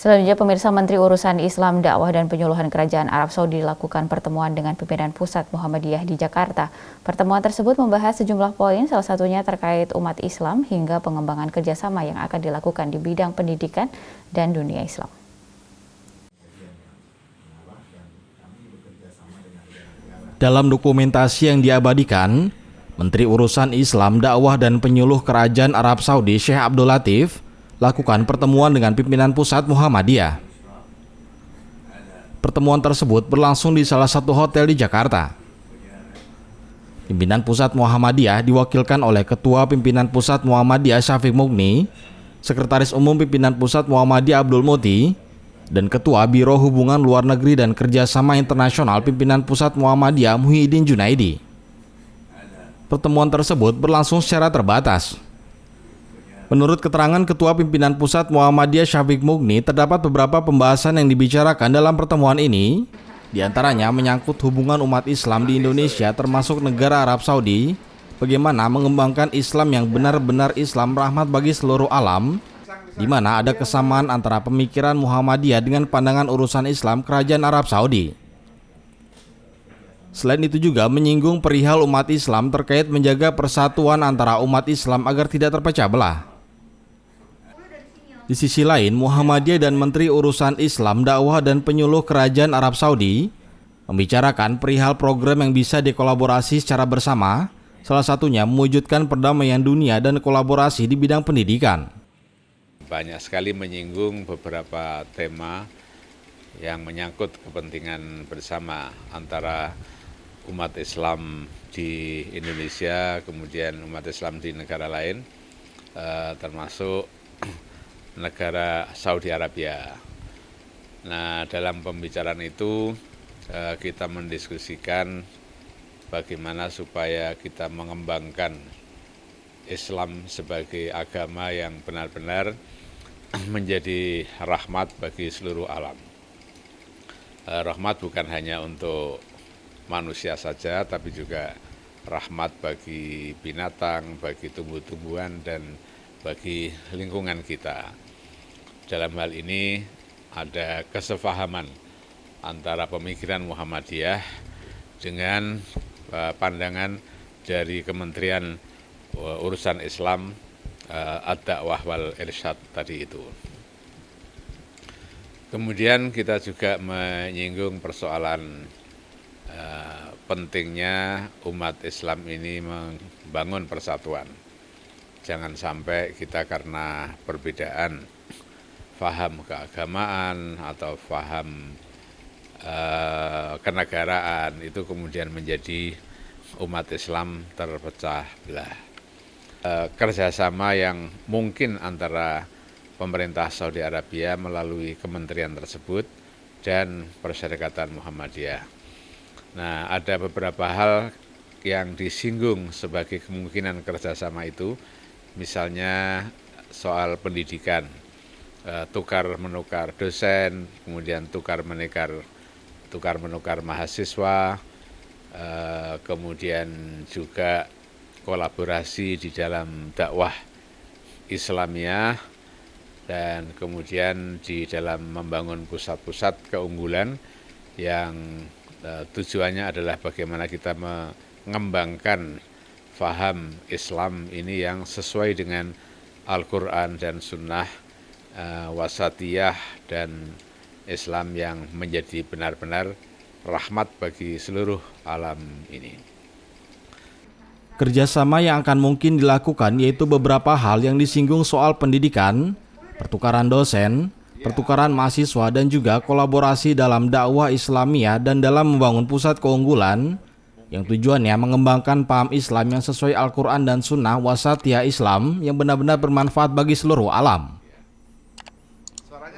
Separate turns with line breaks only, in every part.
Selanjutnya, pemirsa, Menteri Urusan Islam, Dakwah dan Penyuluhan Kerajaan Arab Saudi lakukan pertemuan dengan pimpinan Pusat Muhammadiyah di Jakarta. Pertemuan tersebut membahas sejumlah poin, salah satunya terkait umat Islam hingga pengembangan kerjasama yang akan dilakukan di bidang pendidikan dan dunia Islam.
Dalam dokumentasi yang diabadikan, Menteri Urusan Islam, Dakwah dan Penyuluh Kerajaan Arab Saudi Syekh Abdul Latif lakukan pertemuan dengan pimpinan Pusat Muhammadiyah. Pertemuan tersebut berlangsung di salah satu hotel di Jakarta. Pimpinan Pusat Muhammadiyah diwakilkan oleh Ketua Pimpinan Pusat Muhammadiyah Syafiq Mughni, Sekretaris Umum Pimpinan Pusat Muhammadiyah Abdul Muti, dan Ketua Biro Hubungan Luar Negeri dan Kerjasama Internasional Pimpinan Pusat Muhammadiyah Muhyiddin Junaidi. Pertemuan tersebut berlangsung secara terbatas. Menurut keterangan Ketua Pimpinan Pusat Muhammadiyah Syafiq Mughni, terdapat beberapa pembahasan yang dibicarakan dalam pertemuan ini, diantaranya menyangkut hubungan umat Islam di Indonesia termasuk negara Arab Saudi, bagaimana mengembangkan Islam yang benar-benar Islam rahmat bagi seluruh alam, di mana ada kesamaan antara pemikiran Muhammadiyah dengan pandangan urusan Islam Kerajaan Arab Saudi. Selain itu juga menyinggung perihal umat Islam terkait menjaga persatuan antara umat Islam agar tidak terpecah belah. Di sisi lain, Muhammadiyah dan Menteri Urusan Islam, Dakwah dan Penyuluh Kerajaan Arab Saudi membicarakan perihal program yang bisa dikolaborasi secara bersama, salah satunya mewujudkan perdamaian dunia dan kolaborasi di bidang pendidikan.
Banyak sekali menyinggung beberapa tema yang menyangkut kepentingan bersama antara umat Islam di Indonesia, kemudian umat Islam di negara lain, termasuk negara Saudi Arabia. Nah, dalam pembicaraan itu kita mendiskusikan bagaimana supaya kita mengembangkan Islam sebagai agama yang benar-benar menjadi rahmat bagi seluruh alam. Rahmat bukan hanya untuk manusia saja, tapi juga rahmat bagi binatang, bagi tumbuh-tumbuhan, dan bagi lingkungan kita. Dalam hal ini ada kesepahaman antara pemikiran Muhammadiyah dengan pandangan dari Kementerian Urusan Islam, Ad-Dakwah wal Irsyad tadi itu. Kemudian kita juga menyinggung persoalan pentingnya umat Islam ini membangun persatuan. Jangan sampai kita karena perbedaan faham keagamaan atau faham kenegaraan itu kemudian menjadi umat Islam terpecah belah. Kerjasama yang mungkin antara pemerintah Saudi Arabia melalui kementerian tersebut dan Persyarikatan Muhammadiyah. Nah, ada beberapa hal yang disinggung sebagai kemungkinan kerjasama itu, misalnya soal pendidikan, tukar-menukar dosen, kemudian tukar-menukar mahasiswa, kemudian juga kolaborasi di dalam dakwah Islamiyah, dan kemudian di dalam membangun pusat-pusat keunggulan yang tujuannya adalah bagaimana kita mengembangkan faham Islam ini yang sesuai dengan Al-Quran dan Sunnah, wasatiyah, dan Islam yang menjadi benar-benar rahmat bagi seluruh alam ini.
Kerjasama yang akan mungkin dilakukan yaitu beberapa hal yang disinggung soal pendidikan, pertukaran dosen, pertukaran mahasiswa, dan juga kolaborasi dalam dakwah Islamiyah dan dalam membangun pusat keunggulan yang tujuannya mengembangkan paham Islam yang sesuai Al-Quran dan Sunnah wasatiyah Islam yang benar-benar bermanfaat bagi seluruh alam.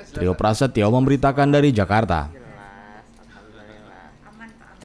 Trio Prasetyo memberitakan dari Jakarta.